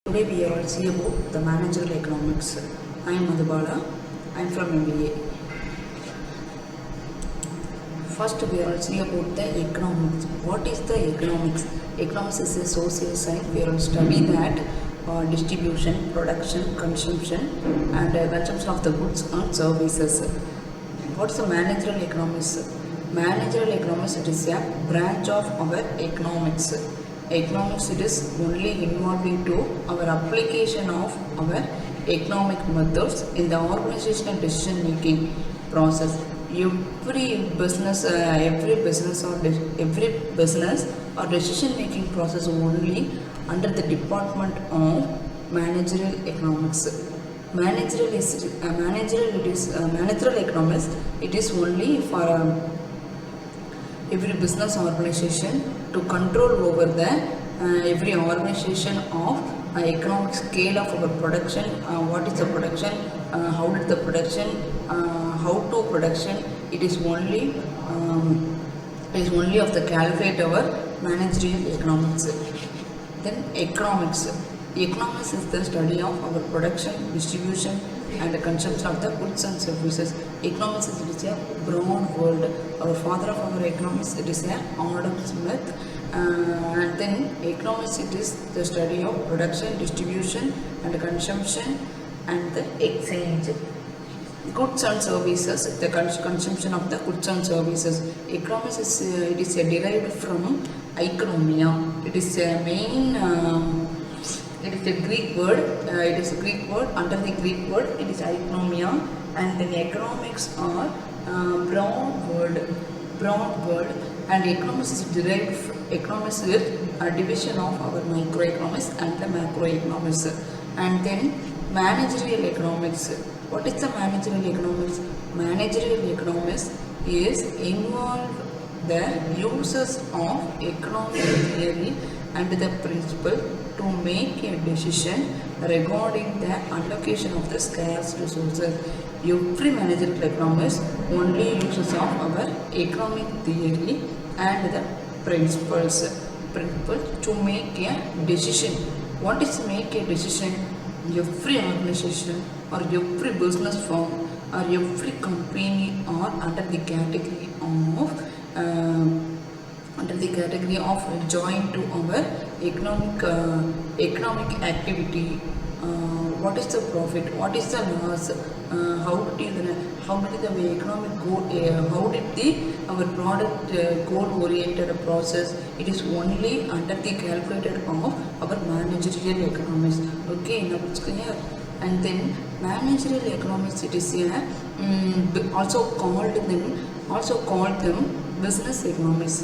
Today we are all see about the Managerial Economics. I am N.Madhubala. I am from MBA. First we are all see about the economics. What is the economics? Economics is a social science. We are all study that distribution, production, consumption and consumption of the goods and services. What is the Managerial Economics? Managerial Economics, it is a branch of our economics. Economics, it is only involved into our application of our economic methods in the organizational decision making process. Every business or decision making process only under the department of managerial economics. Managerial economics. It is only for every business organization to control over the every organization of economic scale of our production. What is the production? How did the production? How to production? It is only of the calculate our managerial economics. Then economics. Economics is the study of our production, distribution and the consumption of the goods and services. Economics is a broad word. Our father of our economics, it is Adam Smith. And then economics, it is the study of production, distribution and consumption and the exchange. Goods and services, the consumption of the goods and services. Economics is it is derived from economia. It is a main it is a Greek word. It is a Greek word. Under the Greek word, it is economia, and then economics are broad word. And economics is derived. Economics is a division of our microeconomics and the macroeconomics. And then managerial economics. What is the managerial economics? Managerial economics is involved the uses of economic theory and the principle to make a decision regarding the allocation of the scarce resources. Every managerial economics only uses of our economic theory and the principle to make a decision. What is make a decision? Every organization or every business firm or every company are under the category of joined to our economic activity. What is the profit? What is the loss? How did the economic goal? How did our product goal oriented process? It is only under the calculated of our managerial economics. Okay, now it's clear. And then managerial economics, it is also called them business economics.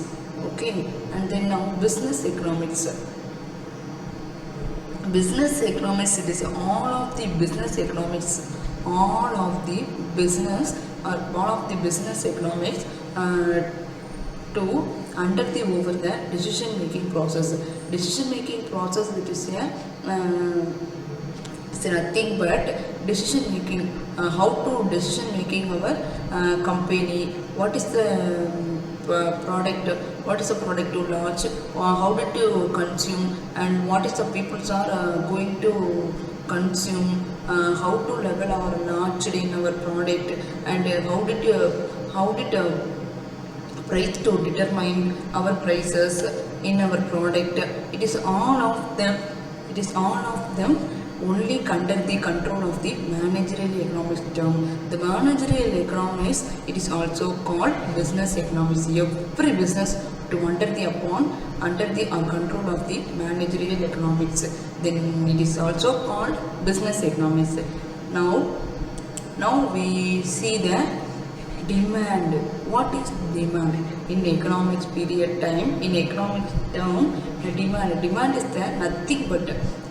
Okay, and then now business economics. Business economics, it is all of the business economics economics to under the over the decision making process. Decision making process, it is it's nothing but decision making. How to decision making our company? What is the product? What is the product to launch? How did you consume? And what is the people are going to consume? How to level our launch in our product? And how did price to determine our prices in our product? It is all of them only under the control of the managerial economics term. The managerial economics, it is also called business economics. Every business to under the control of the managerial economics. Then it is also called business economics. Now we see the demand. What is demand? In economics period time, in economic term, demand is nothing but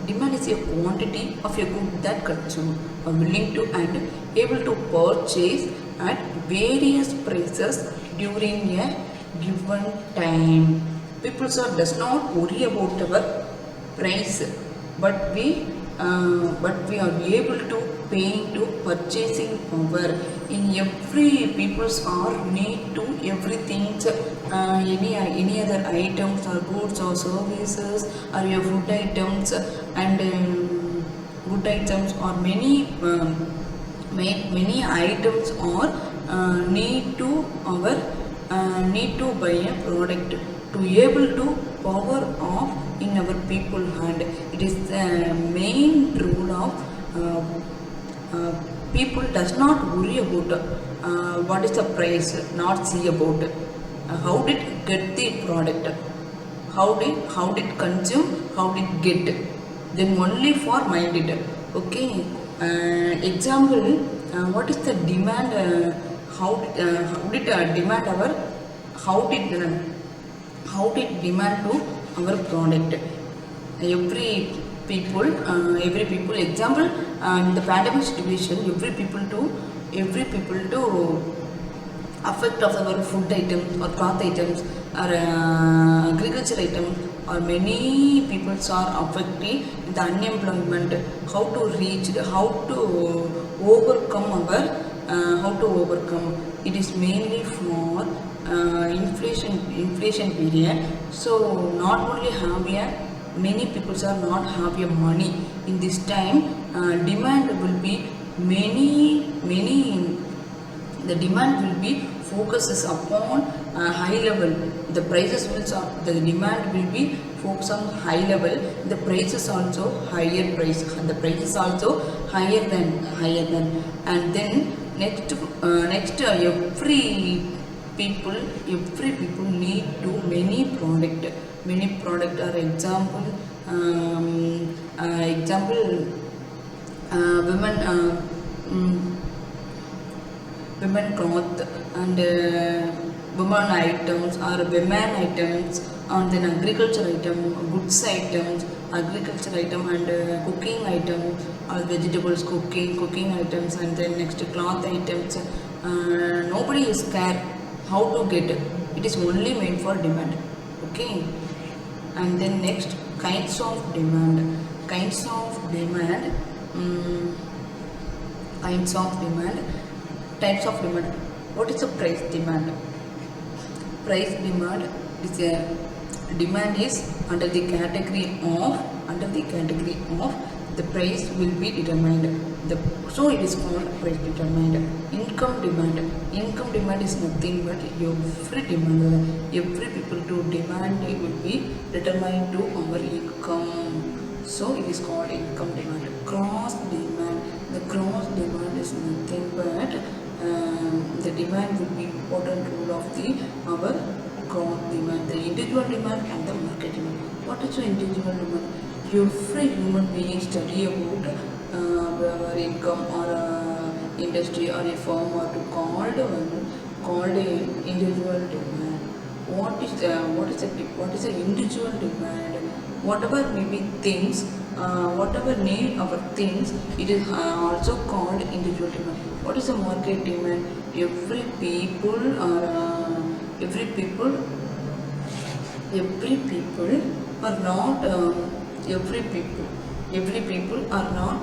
demand is a quantity of a good that consumer are willing to and able to purchase at various prices during a given time. People does not worry about our price, but we are able to paying to purchasing power. In every people's are need to everything any other items or goods or services or your food items and good items or many items or need to buy a product to able to power off in our people hand. It is the main rule of people does not worry about what is the price, not see about how did get the product, how did consume, how did get, then only for mind it. Okay, example, what is the demand, how did demand our how did demand to our product. Every people example, in the pandemic situation, every people to affect of our food items or cloth items or agriculture items, or many people are affected the unemployment. How to reach, how to overcome our how to overcome. It is mainly for inflation period. So not only have a many people are not have a money in this time, demand will be many the demand will be focuses upon high level. The prices will the demand will be focused on high level. The prices also higher price, the prices also higher than and then next every people need to many product or example, women women cloth and women items or women items, and then agriculture item, goods items, agriculture item and cooking items or vegetables cooking items, and then next cloth items. Nobody is care how to get it. It is only meant for demand. Okay, and then next kinds of demand. Kinds of demand. Types of demand. What is the price demand? Price demand is a demand is under the category of the price will be determined. So it is called price determined. Income demand is nothing but every demand, every people to demand it will be determined to our income. So it is called income demand. Cross demand. The cross demand is nothing but the demand will be important rule of our cross demand. The individual demand and the market demand. What is the individual demand? Every human being study about our income or industry or a firm or to called a individual demand. What is the individual demand? Whatever maybe things, whatever need our things, it is also called individual demand. What is the market demand? Every people are not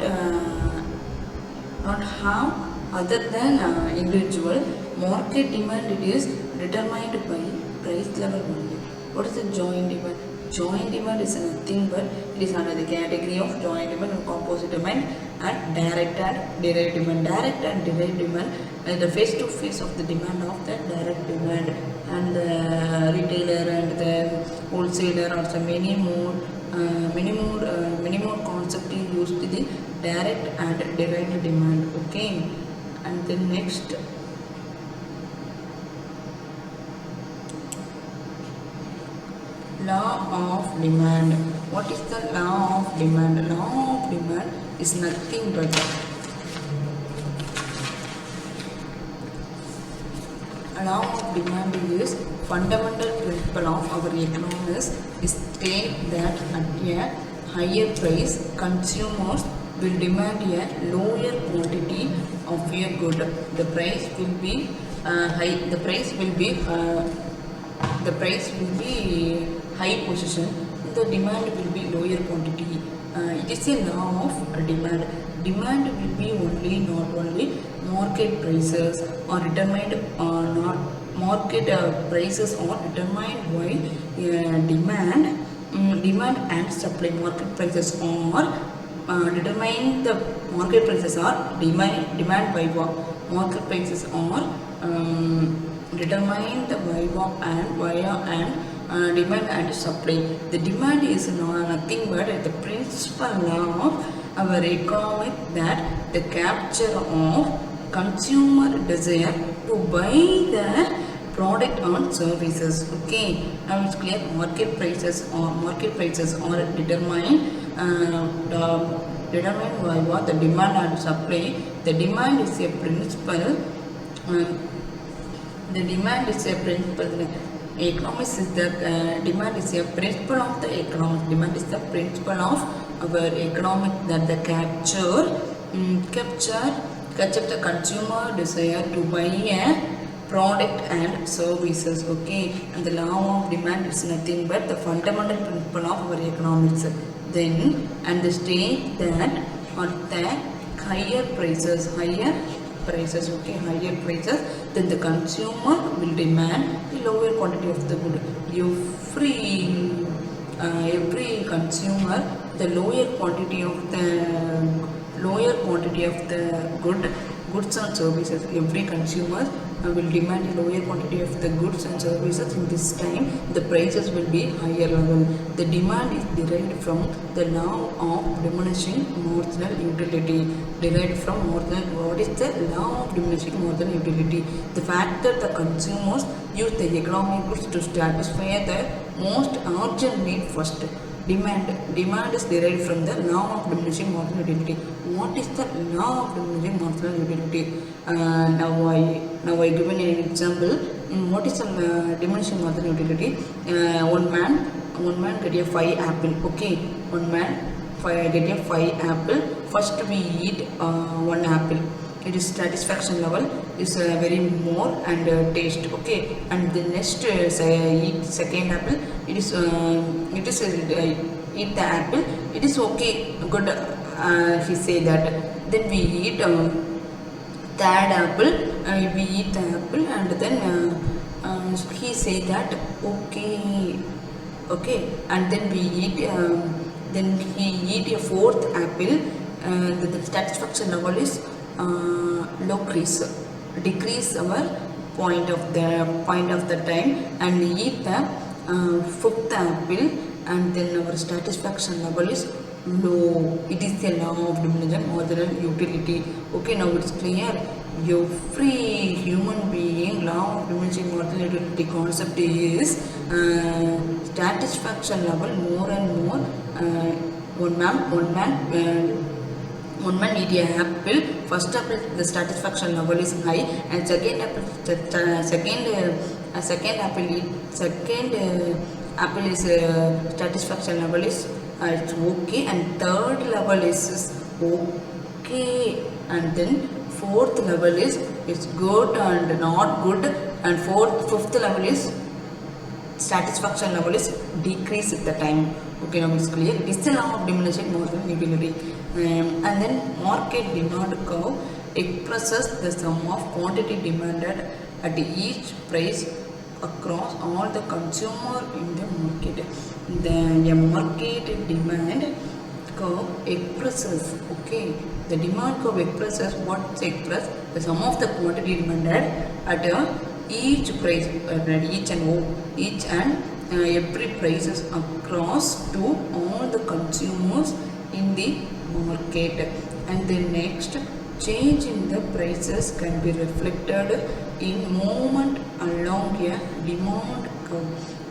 not have other than individual. Market demand, it is determined by price level only. What is the joint demand? Joint demand is nothing but it is under the category of joint demand and composite demand and direct and derived demand. Direct and derived demand is the face to face of the demand of the direct demand, and the retailer and the wholesaler also many more concept is used to the direct and derived demand. Okay, and then next law of demand. What is the law of demand? Law of demand is nothing but law of demand is fundamental principle of our economics. Is state that at a higher price consumers will demand a lower quantity of a good. The price will be high. The price will be high position. The demand will be lower quantity. It is a law of demand. Demand will be not only market prices or determined or not market prices are determined by demand and supply. Market prices are determine the market prices are demand by market prices are determined by via and demand and supply. The demand is nothing but the principle of our economic, that the capture of consumer desire to buy the product and services. Okay, now it's clear. Market prices are determined by what? The demand and supply. The demand is a principle. The demand is a principle. Economics is the demand is a principle of the economics. Demand is the principle of our economic, that the capture the consumer desire to buy a product and services. Okay, and the law of demand is nothing but the fundamental principle of our economics. Then, and the state that at the higher prices, okay, higher prices, then the consumer will demand a lower quantity of the good. Every consumer, the lower quantity of the goods and services. Every consumer will demand a lower quantity of the goods and services. In this time, the prices will be higher level. The demand is derived from the law of diminishing marginal utility. Derived from what is the law of diminishing marginal utility? The fact that the consumers use the economic goods to satisfy the most urgent need first. Demand is derived from the law of diminishing marginal utility. What is the law of diminishing marginal utility? Now I given an example. What is the diminishing marginal utility? One man get a 5 apple. Okay, one man get a 5 apple. First we eat 1 apple. It is satisfaction level is very more and taste. Okay, and the next eat second apple. It is eat the apple. It is okay, good. He say that. Then we eat third apple. We eat the apple, and then he say that okay, and then we eat. Then he eat a fourth apple. The satisfaction level is decrease our point of the time, and we eat the fifth apple, and then our satisfaction level is low. It is the law of diminishing marginal utility. Okay, now it's clear. Every human being, law of diminishing marginal utility concept is satisfaction level more and more. One man eat an apple. First apple, the satisfaction level is high, and second apple is satisfaction level is it's okay, and third level is okay, and then fourth level is it's good and not good, and fifth level is satisfaction level is decrease at the time. Okay, now it's clear. It is the law of diminishing marginal utility. And then market demand curve expresses the sum of quantity demanded at each price across all the consumer in the market. The market demand curve expresses, okay, the demand curve expresses what express the sum of the quantity demanded at each price, each and every prices across to all the consumers in the market. And then next, change in the prices can be reflected in movement along a demand curve,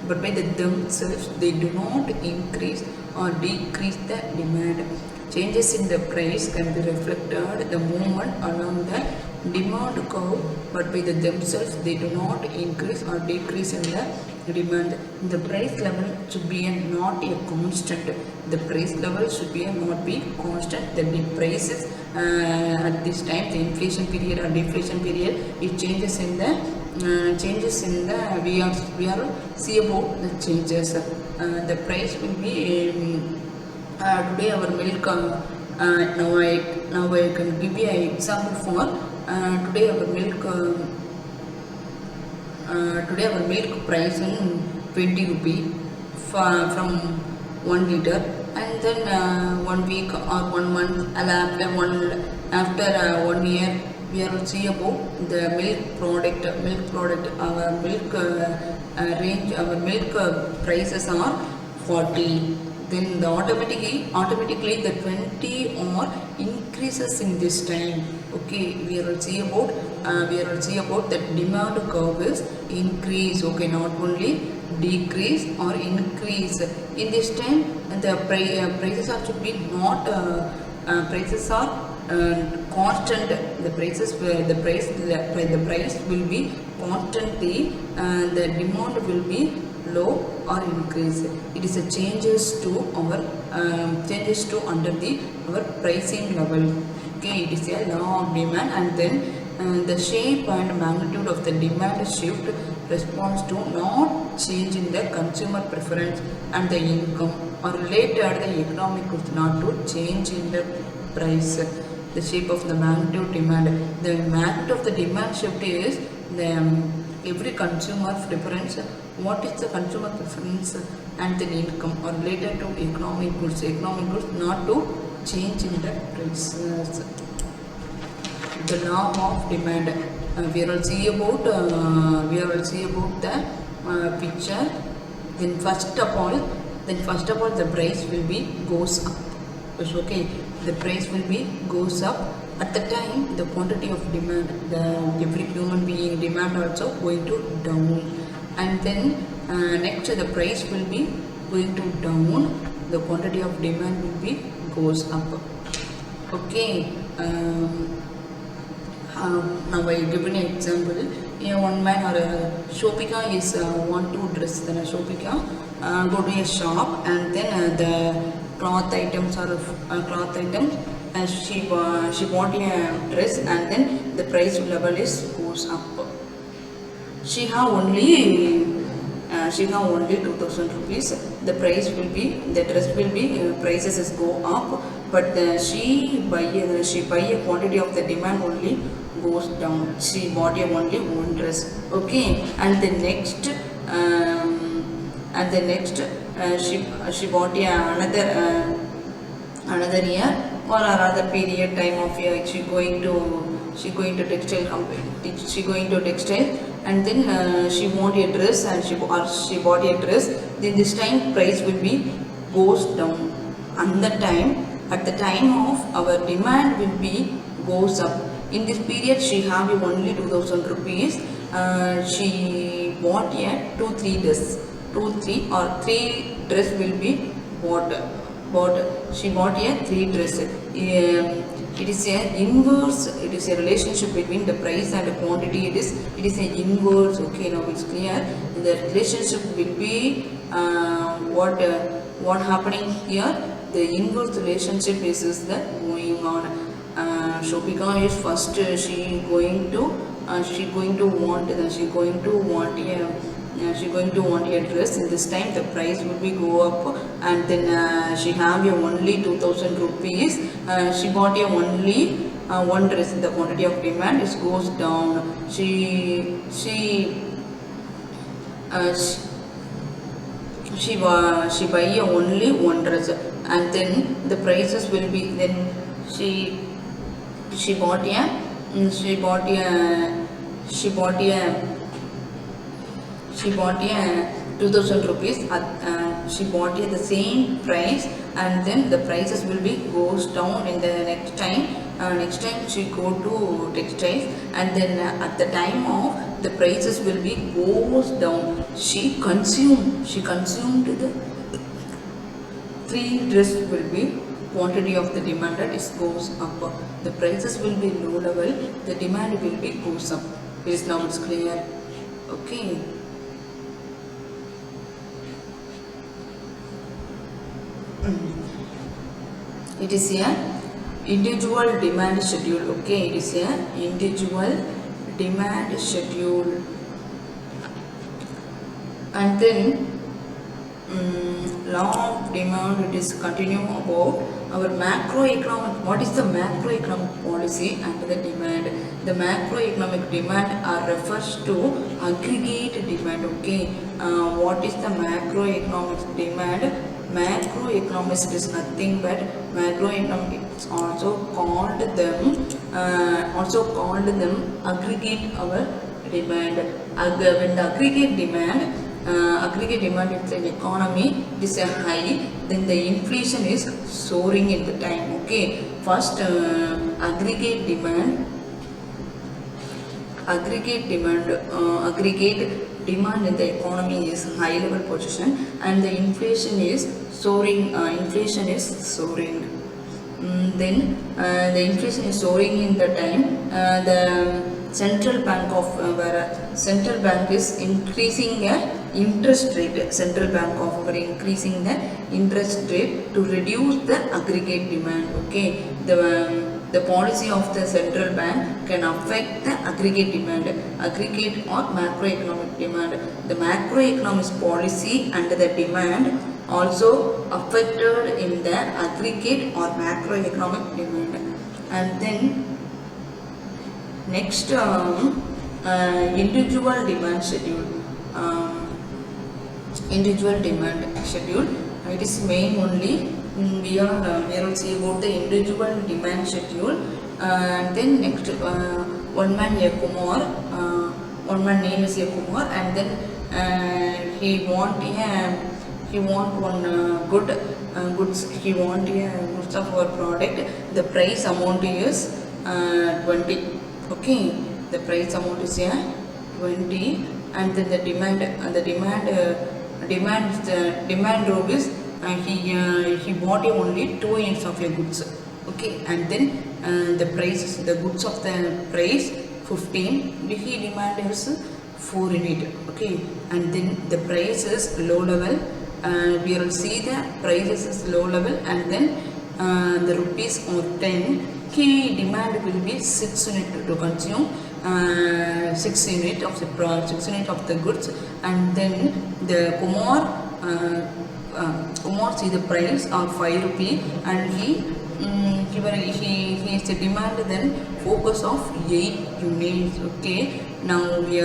but by themselves they do not increase or decrease the demand. Changes in the price can be reflected the movement along the demand curve, but by themselves they do not increase or decrease in the demand. The price level should be not a constant. The price level should be not be constant. The prices at this time, the inflation period or deflation period, it changes in the we are see about the changes. The price will be today our milk. Now I can give you an example for today our milk. today our milk price in 20 rupee from 1 liter, and then 1 week or 1 month after 1 year we are see about the milk product our milk range, our milk prices are 40. Then the automatically the 20 or increases in this time. Okay, we will see about that demand curve is increase. Okay, not only decrease or increase in this time. The prices are to be not prices are constant. The prices the price will be constantly, the demand will be low or increase. It is a changes to under the our pricing level. Okay, it is a law of demand, and then the shape and magnitude of the demand shift responds to not change in the consumer preference and the income, or later the economic growth, not to change in the price. The shape of the magnitude demand. The magnitude of the demand shift is the every consumer preference. What is the consumer preference and the income, or related to economic goods. Economic goods not to change in the prices. The law of demand. We will see about the picture. Then first of all the price will be goes up. Okay, the price will be goes up. At the time, the quantity of demand, every human being demand also going to down, and then next the price will be going to down. The quantity of demand will be goes up. Okay. Now I give an example. One man or a Shopika is want to dress. Then a Shopika go to a shop, and then the cloth items or cloth items. She bought a dress, and then the price level is goes up. She have only 2000 rupees. The price will be, the dress will be prices is go up, but she buy a quantity of the demand only goes down. She bought a only one dress. Okay, and the next she bought another year or another period time of year. She going to textile company. She going to textile, and then she want a dress, and she bought a dress. Then this time price will be goes down. And at the time of our demand will be goes up. In this period she have only 2000 rupees. She bought a 2-3 dress. 2-3 or 3 dress will be bought. She bought a 3 dress. It is a inverse. It is a relationship between the price and the quantity. It is a inverse. Okay, now it's clear. The relationship will be what happening here. The inverse relationship is the going on. Shopika is first she going to want a dress. In this time the price will be go up, and then she have only 2000 rupees. She bought only one dress. The quantity of demand is goes down. She buy only one dress, and then the prices will be, then she bought a 2000 rupees. She bought the same price, and then the prices will be goes down in the next time. Next time she go to textiles, and then at the time of the prices will be goes down. She consumed the 3 dress will be quantity of the demanded is goes up. The prices will be low level. The demand will be goes up. Is now it's clear. Okay. It is a individual demand schedule. Okay, it is a individual demand schedule, and then law of demand, it is continue about our macroeconomic. What is the macroeconomic policy and the demand? The macroeconomic demand refers to aggregate demand. Okay, what is the macroeconomic demand? Macroeconomics, it is nothing but macroeconomics also called them aggregate our demand. When the aggregate demand is an economy, it is a high, then the inflation is soaring in the time. Okay, first aggregate demand in the economy is high level position, and the inflation is soaring. Then the inflation is soaring in the time. The central bank is increasing the interest rate. Central bank of our increasing the interest rate to reduce the aggregate demand. Okay, the policy of the central bank can affect the aggregate demand, aggregate or macroeconomic demand. The macroeconomics policy and the demand also affected in the aggregate or macroeconomic demand. And then next, individual demand schedule. Individual demand schedule. It is main only. We will see about the individual demand schedule. And then next, one man name is Kumar, and then he want one goods. He want goods of our product. The price amount is 20. Okay, the price amount is 20, and then the demand row is he bought only 2 units of your goods. Okay, and then the goods of the price 15. He demand is 4 unit. Okay, and then the price is low level. We will see the prices is low level, and then the rupees or 10. He demand will be 6 unit to consume 6 unit of the goods, and then the Kumar see the price of 5 rupee, and he is the demand then focus of 8 units. Okay, now we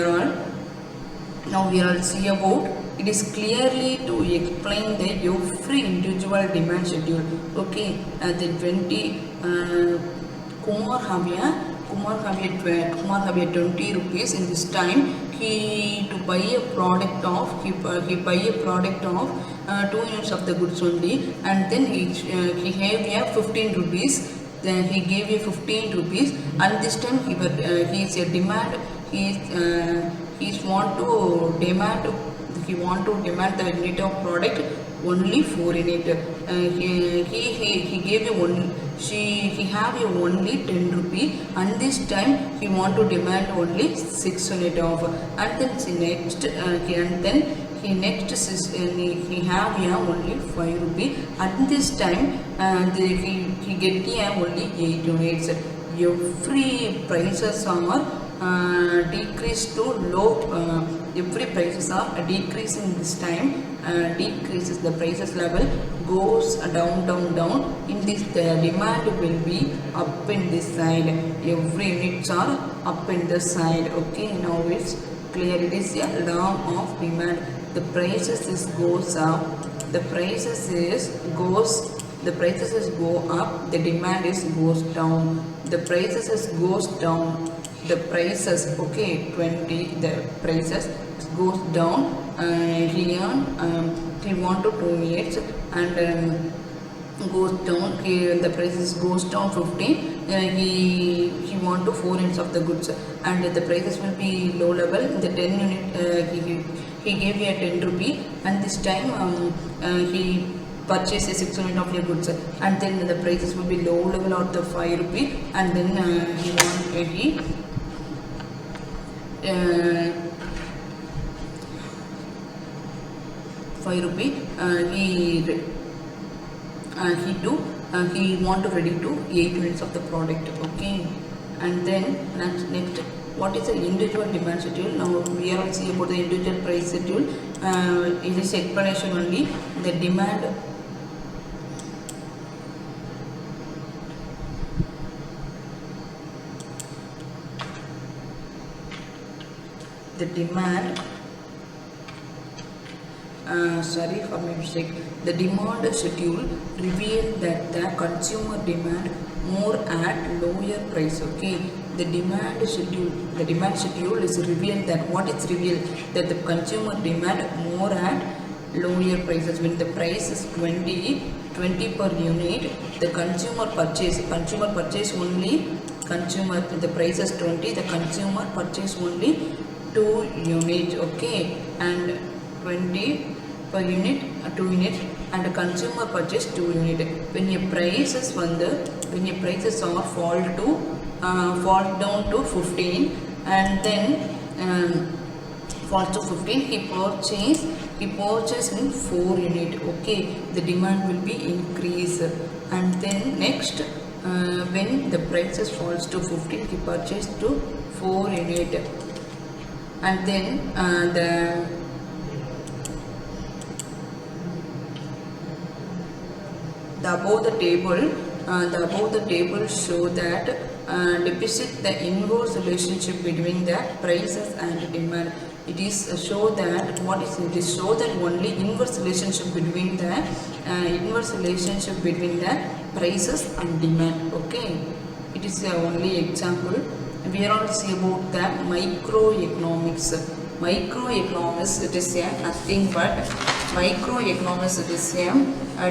are see about. It is clearly to explain the every individual demand schedule. Okay, the 20 Kumar have 20 rupees in this time. He buy a product of 2 units of the goods only, and then he have 15 rupees. Then he gave you 15 rupees, and this time he is a demand. He want to demand the unit of product only 4 unit. He gave you one. He have you only 10 rupee, and this time he want to demand only 6 unit of. And then he have only 5 rupee. At this time he get only 8 units. Every prices are decreased to low. Every prices are decreasing this time. Decreases the prices level goes down. In this, the demand will be up in this side. Every units are up in this side. Okay, now it's clear. It is a law of demand. The prices is goes up. The prices is go up. The demand is goes down. The prices is goes down. The prices 20. The prices goes down. He want to 2 units, and goes down. The prices goes down 15. He want to 4 units of the goods, and the prices will be low level. The 10 unit he gave you a 10 rupee, and this time he purchase a 6 unit of your goods, and then the prices will be low level of the 5 rupee, and then he want 5 rupee. He want to ready to 8 units of the product. Okay, and then next, what is the individual demand schedule? Now we are see about the individual price schedule. it is explanation only. The demand sorry for my mistake. The demand schedule revealed that the consumer demand more at lower price. Okay, the demand schedule is revealed that what is revealed that the consumer demand more at lower prices. When the price is 20 per unit, the consumer purchase only the price is 20, the consumer purchase only 2 unit. Okay, and 20 per unit 2 unit, and the consumer purchase 2 unit. When your prices are fall down to 15, and then falls to 15, he purchase in 4 unit. Okay, the demand will be increased. And then next, when the prices falls to 15, he purchased to 4 unit. And then the above the table show that depict the inverse relationship between the prices and demand. It is show that only inverse relationship between the prices and demand. Okay, it is only example. We are also see about the microeconomics. It is nothing but microeconomics. It is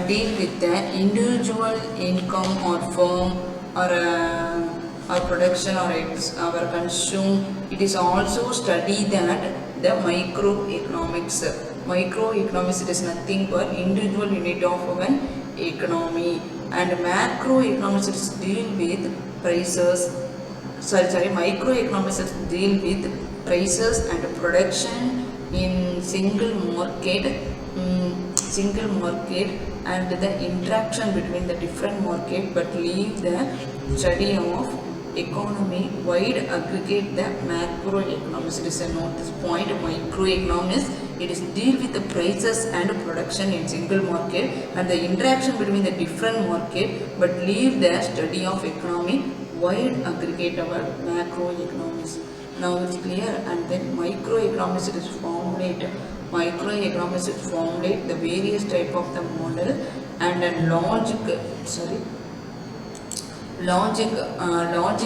deal with the individual income or firm or production or consume. It is also study that the microeconomics. It is nothing but individual unit of an economy, and macroeconomics is deal with prices. Microeconomics is deal with prices and production in single market and the interaction between the different market, but leave the study of economy wide aggregate the macroeconomics. It is a note this point. Microeconomics, it is deal with the prices and production in single market and the interaction between the different market, but leave the study of economy wide aggregate our macroeconomics. Now it's clear. And then microeconomics, it is formulate the various type of the model and logic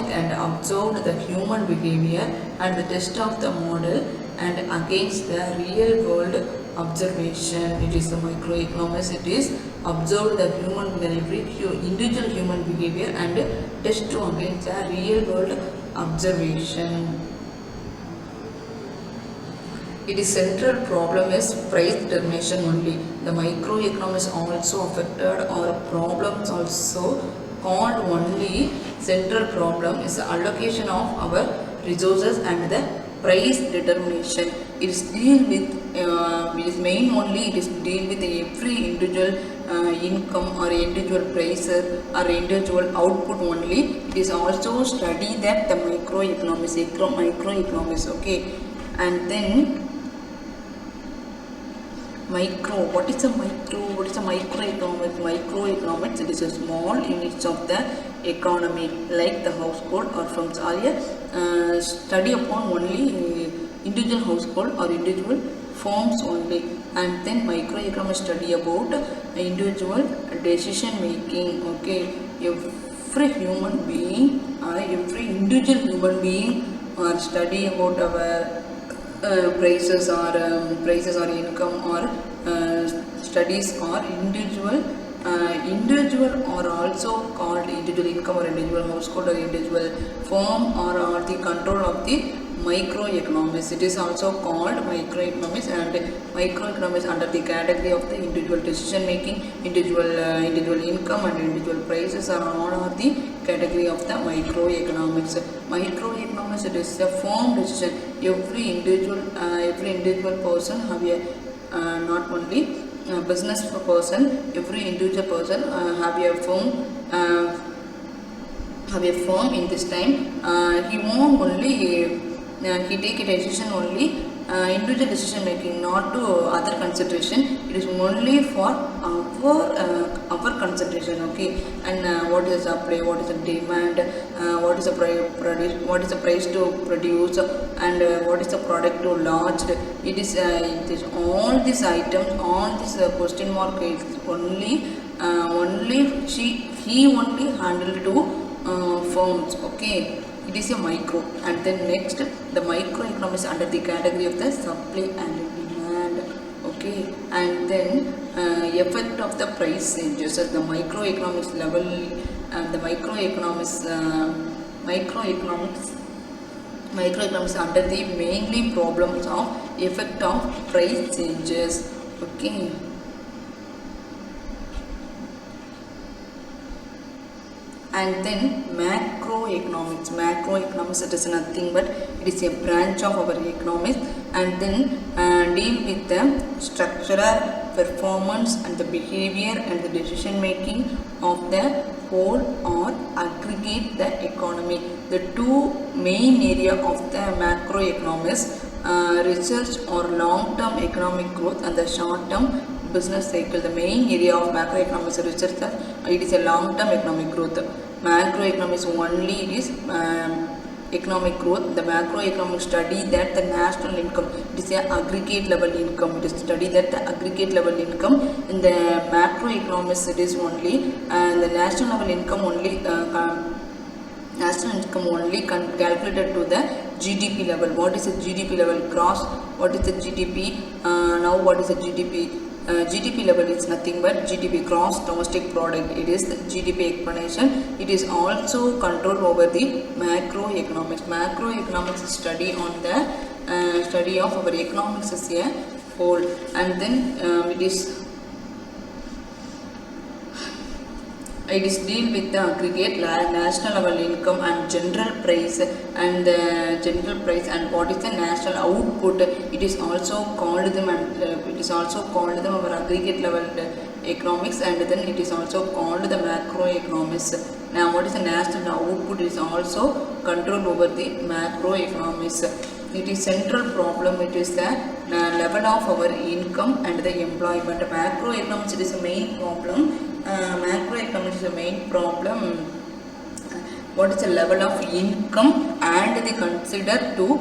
and observed the human behavior and the test of the model and against the real world observation. It is the microeconomics. It is observed the individual human behavior and test to against the real world observation. It is central problem is price determination only. The microeconomics also affected or problems also called only central problem is the allocation of our resources and the price determination. It is deal with it is main only. It is deal with every individual income or individual prices or individual output only. It is also study that the microeconomics. Okay, and then what is a microeconomics? Microeconomics, it is a small units of the economy like the household or firms. Study upon only individual household or individual firms only. And then microeconomics study about individual decision making. Okay, every human being every individual human being study about our prices or income or studies or individual are also called individual income or individual household or individual firm or the control of the microeconomics. It is also called microeconomics, and microeconomics under the category of the individual decision making, individual income and individual prices are all of the category of the microeconomics. Microeconomics, it is a firm decision. Every individual person have a not only business person, every individual person have a firm in this time. He won't only he take a decision only individual decision making, not to other consideration. It is only for our consideration. Okay, and what is the supply, what is the demand, what is the what is the price to produce, and what is the product to launch. It is all these items, all this question mark is only he only handled to firms. Okay, it is a micro. And then next, the microeconomics under the category of the supply and demand. Okay, and then effect of the price changes at the microeconomics level, and the microeconomics under the mainly problems of effect of price changes. Okay. And then macroeconomics. It is nothing but it is a branch of our economics, and then deal with the structural performance and the behavior and the decision making of the whole or aggregate the economy. The two main area of the macroeconomics, research or long-term economic growth and the short-term business cycle. The main area of macroeconomics research, it is a long-term economic growth. Macroeconomics only it is economic growth. The macroeconomic study that the national income, it is a aggregate level income. It is study that the aggregate level income. In the macroeconomics it is only the national level income only. National income only calculated to the GDP level. What is the GDP level? Gross. What is the GDP? Now what is the GDP? GDP level is nothing but GDP, gross domestic product. It is the GDP explanation. It is also control over the macroeconomics. Macroeconomics study on the study of our economics as a whole, and then it is deal with the aggregate national level income and general price, and what is the national output. It is also called them, and our aggregate level economics, and then it is also called the macroeconomics. Now what is the national output is also control over the macroeconomics. It is central problem. It is the level of our income and the employment. Macroeconomics, it is the main problem. Macroeconomics is the main problem. What is the level of income and they consider to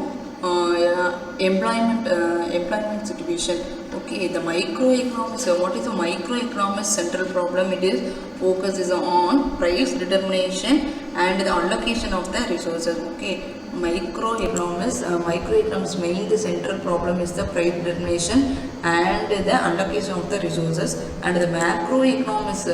employment situation. Okay, the microeconomics. What is the microeconomics central problem? It is focuses on price determination and the allocation of the resources. Okay, microeconomics main the central problem is the price determination and the allocation of the resources, and the macroeconomics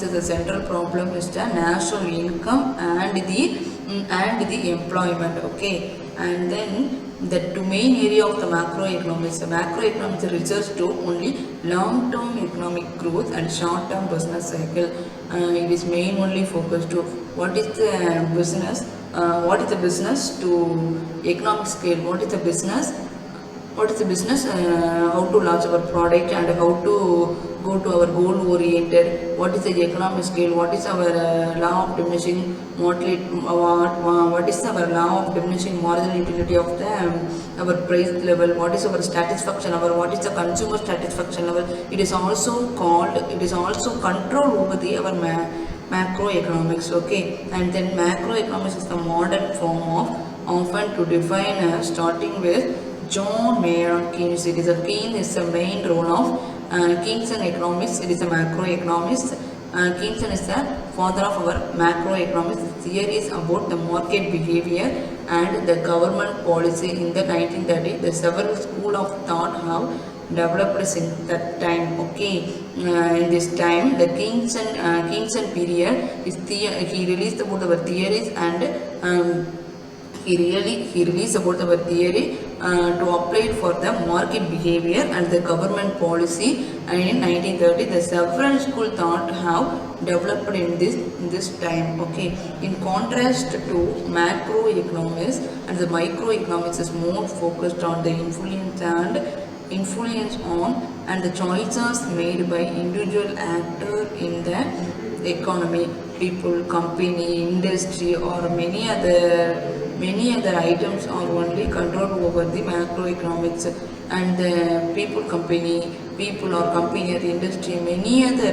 is the central problem is the national income and the employment. Okay, and then the two main area of the macroeconomics. The macroeconomics research to only long-term economic growth and short-term business cycle. It is main only focused to what is the business to economic scale. What is the business, how to launch our product and how to go to our goal oriented. What is the economic scale? What is our law of diminishing mortality? What is our law of diminishing marginal utility of the our price level? What is our satisfaction level? What is the consumer satisfaction level? It is also control over the our macroeconomics. Okay, and then macroeconomics is the modern form of often to define starting with John Maynard Keynes. It is a Keynes is the main role of Keynesian economics. It is a macroeconomics. Keynes is the father of our macroeconomics. The theory is about the market behavior and the government policy in the 1930s. The several school of thought have developed since that time. Okay, in this time, the Keynesian period is he released about our theories, and he released about our theory to apply it for the market behavior and the government policy. And in 1930, the several school thought have developed in this time. Okay, in contrast to macroeconomics, and the microeconomics is more focused on the influence on and the choices made by individual actor in the economy. people, company, industry, or many other items are only controlled over the macroeconomics, and the people or company or the industry, many other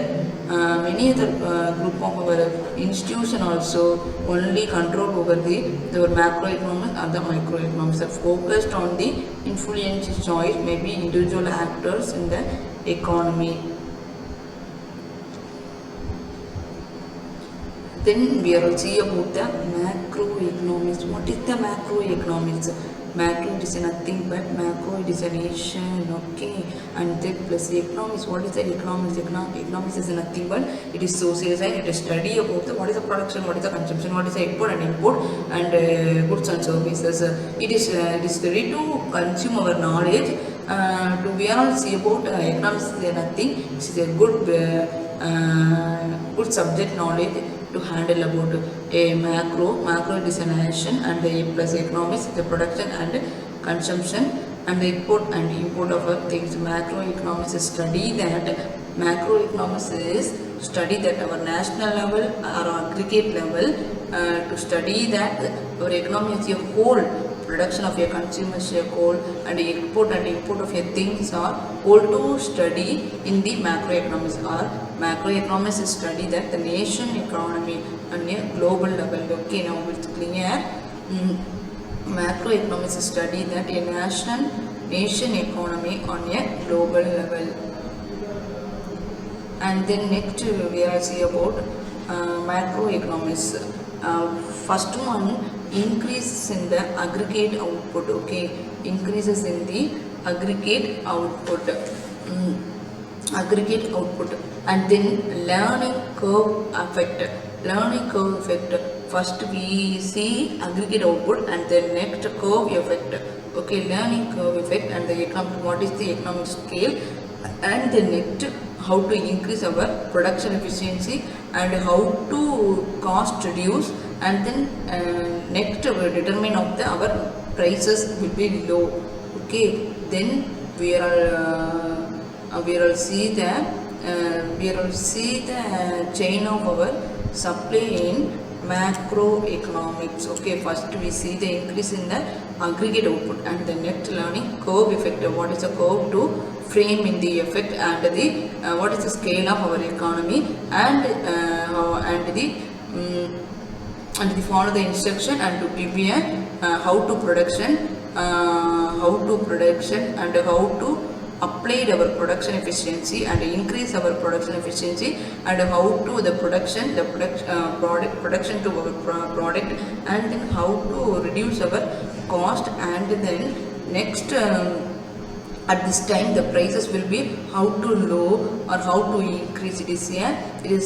group of our institution also only control over the macroeconomics and the microeconomics are focused on the influence choice, maybe individual actors in the economy. Then we are see about the macroeconomics. What is the macroeconomics? Macro it is nothing but macro it is a nation, okay, and then plus the economics. What is the economics? Economics is nothing but it is social science. It is study about the what is the production, what is the consumption, what is the export and import, and goods and services. It is ready to consume our knowledge. To we all see about economics is nothing. It is a good subject knowledge to handle about a macro it is a nation, and the plus economics the production and consumption and the export and import of things. Macroeconomics is study that our national level or aggregate level, to study that our economy as a whole, production of a consumer as a whole, and export and import of a things are all to study in the macroeconomics. Or macroeconomics is study that the nation economy on a global level. Okay, now it's clear. Macroeconomics is study that a nation economy on a global level. And then next we are see about macroeconomics. First one, increase in the aggregate output. Okay, increases in the aggregate output. And then learning curve effect. First we see aggregate output and then next curve effect. Okay, learning curve effect and the what is the economic scale, and the next how to increase our production efficiency and how to cost reduce, and then next we determine of the our prices will be low. Okay, then we will see the chain of our supply in macroeconomics. Okay, first we see the increase in the aggregate output and the next learning curve effect. What is a curve to frame in the effect, and the what is the scale of our economy, and the follow the instruction and to give a how to production and how to apply our production efficiency and increase our production efficiency, and how to the production production to our product, and then how to reduce our cost, and then next at this time the prices will be how to low or how to increase. It is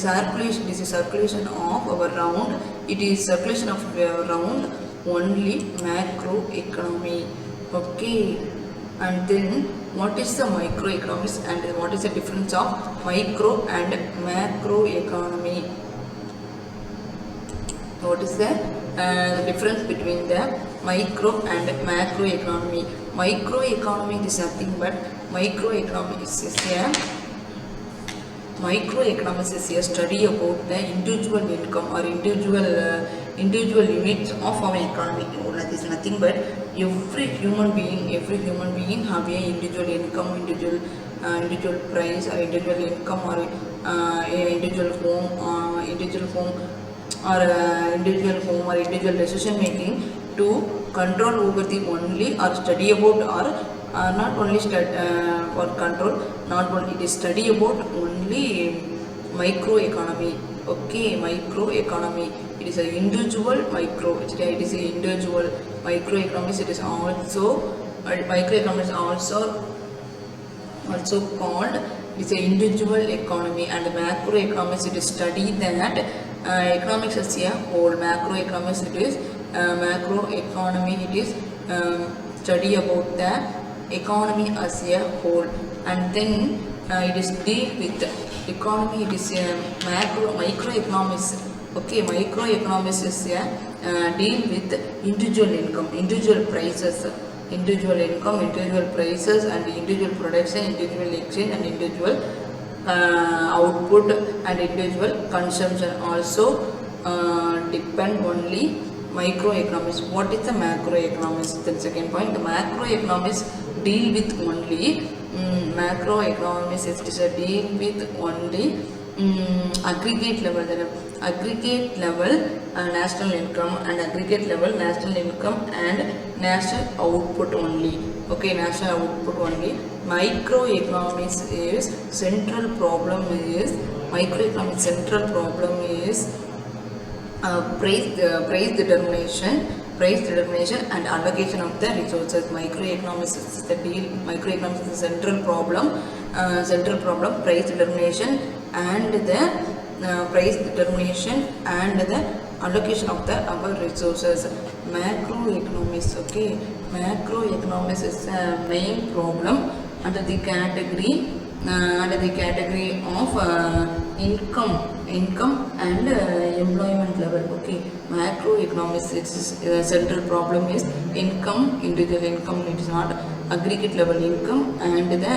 circulation. This is circulation of our round. It is circulation of round only macroeconomy. Okay, and then what is the microeconomics and what is the difference of micro and macroeconomy? What is the difference between the micro and macroeconomy? Microeconomy is nothing but microeconomics is a study about the individual income or individual units of our economy. That is nothing but every human being have a individual income, individual price, or individual income, or individual home, or individual decision making to control over the only or study about, or not only for control, not only it is study about only microeconomy. Okay, microeconomy, it is an individual micro, it is an individual microeconomics. It is also microeconomics also called it is an individual economy, and macroeconomics it is study that economics as a whole. Macroeconomics it is macroeconomy it is study about the economy as a whole, and then it is deal with economy. It is microeconomics. Okay, microeconomics is deal with individual income, individual prices, individual income, individual prices, and individual production, individual exchange, and individual output and individual consumption also depend only microeconomics. What is the macroeconomics? The second point, the macroeconomics deal with only macroeconomics is a deal with only aggregate level. Aggregate level national income and aggregate level national income and national output only. Okay, national output only. Microeconomics is central problem is microeconomics central problem is price determination and allocation of the resources. Microeconomics is the deal. Microeconomics is the central problem, price determination and the price determination and the allocation of the our resources. Macroeconomics, okay, macroeconomics is the main problem under the category of income and employment level. Okay, macroeconomics its central problem is income, individual income. It is not aggregate level income and the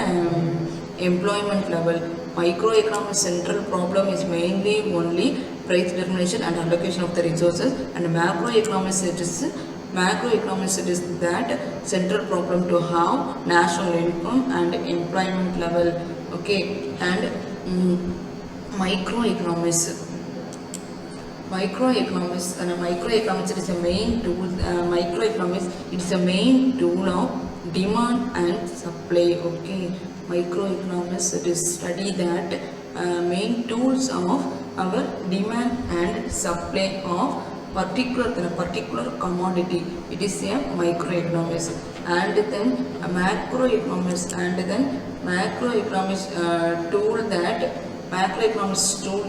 employment level. Microeconomics central problem is mainly only price determination and allocation of the resources, and macroeconomics it is that central problem to have national income and employment level. Okay, and microeconomics it is a main tool. Microeconomics it is a main tool of demand and supply. Okay, microeconomics it is study that main tools of our demand and supply of particular commodity. It is a microeconomics. And then macroeconomics tool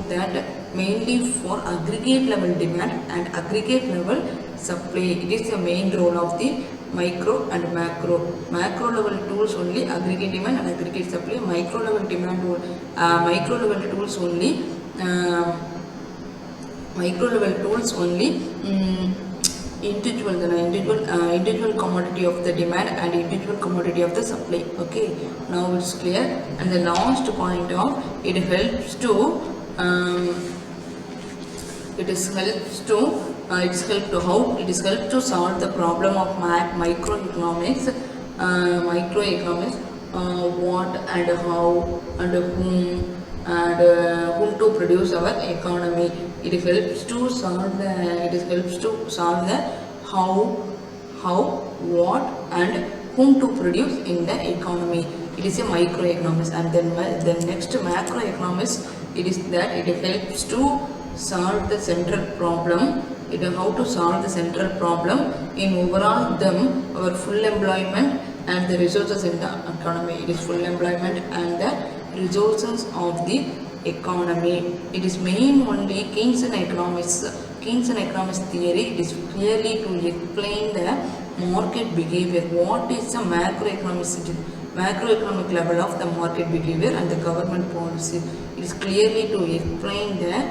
that mainly for aggregate level demand and aggregate level supply. It is the main role of the micro and macro. Macro level tools only aggregate demand and aggregate supply. Micro level tools only individual commodity of the demand and individual commodity of the supply. Okay, now it's clear. And the last point of it helps to solve the problem of microeconomics. What and how and whom to produce our economy. It helps to solve the how, what and whom to produce in the economy. It is a microeconomics. And then the next macroeconomics, it is that it helps to solve the central problem. How to solve the central problem in overall our full employment and the resources in the economy. It is full employment and the resources of the economy. It is main only Keynesian economics theory. It is clearly to explain the market behavior. What is the macroeconomic level of the market behavior and the government policy. It is clearly to explain the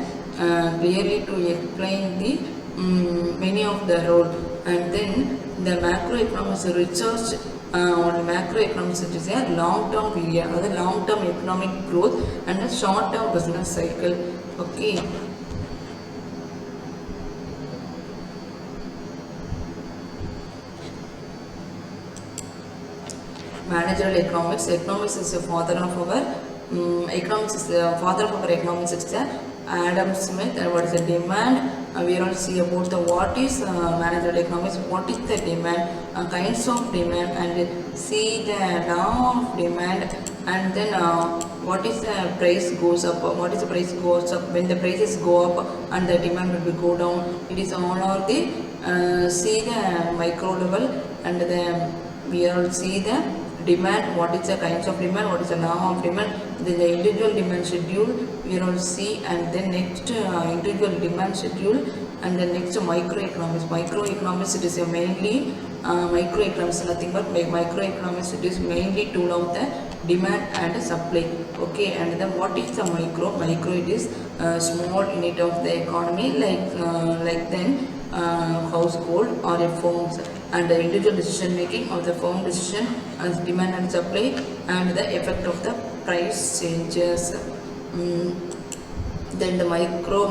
many of the role. And then the macroeconomics research on macroeconomics, it is a long-term period, or the long-term economic growth and a short-term business cycle. Okay. Managerial economics. Economics is the father of our economics. Is the father of our economics. It's the Adam Smith. And what is the demand? We will see about the what is managerial economics. What is the demand? Kinds of demand, and see the law of demand. And then what is the price goes up? What is the price goes up? When the prices go up and the demand will be go down. It is all of the see the micro level, and then we will see the demand, what is the kinds of demand, what is the law of demand, then the individual demand schedule we will see, and then next individual demand schedule, and then next microeconomics. Microeconomics, it is a mainly microeconomics, nothing but microeconomics. It is mainly tool of the demand and supply. Okay, and then what is the micro? Micro, it is small unit of the economy, like then household or a firms, and the individual decision making of the firm decision as demand and supply, and the effect of the price changes. Mm, then the macro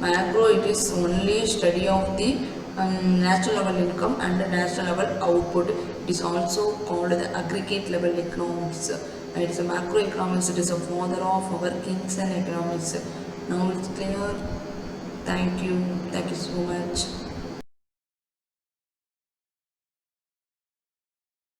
it is only study of the national level income and the national level output. It is also called the aggregate level economics. It is a macroeconomics. It is a father of our kings and economics. Now it's clear. Thank you so much.